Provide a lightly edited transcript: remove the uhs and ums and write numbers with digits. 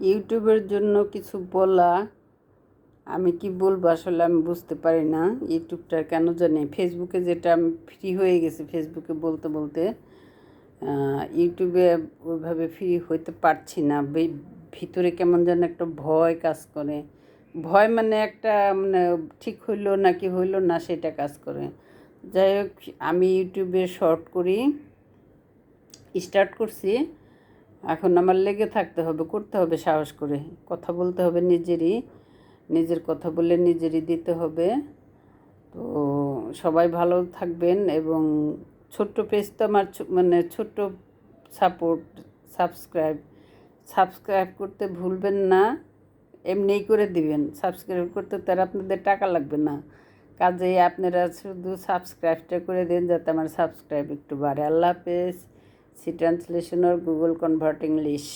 ইউটিউবের জন্য কিছু বলা, আমি কি বলবো আসলে আমি বুঝতে পারি না। ইউটিউবটা কেন জানি ফেসবুকে যেটা আমি ফ্রি হয়ে গেছি, ফেসবুকে বলতে বলতে ইউটিউবে ওইভাবে ফ্রি হইতে পারছি না। ভিতরে কেমন যেন একটা ভয় কাজ করে। ভয় মানে একটা মানে ঠিক হইলো নাকি হইলো না সেটা কাজ করে। যাই হোক, আমি ইউটিউবে শর্ট করি স্টার্ট করছি। এখন আমার লেগে থাকতে হবে, করতে হবে সাহস করে, কথা বলতে হবে নিজের কথা বলে নিজেরই দিতে হবে। তো সবাই ভালো থাকবেন এবং ছোট্ট পেজ তো আমার মানে ছোট্ট সাপোর্ট, সাবস্ক্রাইব সাবস্ক্রাইব করতে ভুলবেন না। এমনিই করে দিবেন, সাবস্ক্রাইব করতে তার আপনাদের টাকা লাগবে না। কাজেই আপনারা শুধু সাবস্ক্রাইবটা করে দিন যাতে আমার সাবস্ক্রাইব একটু বাড়ে। আল্লাহ হাফেজ। See translation or Google convert English.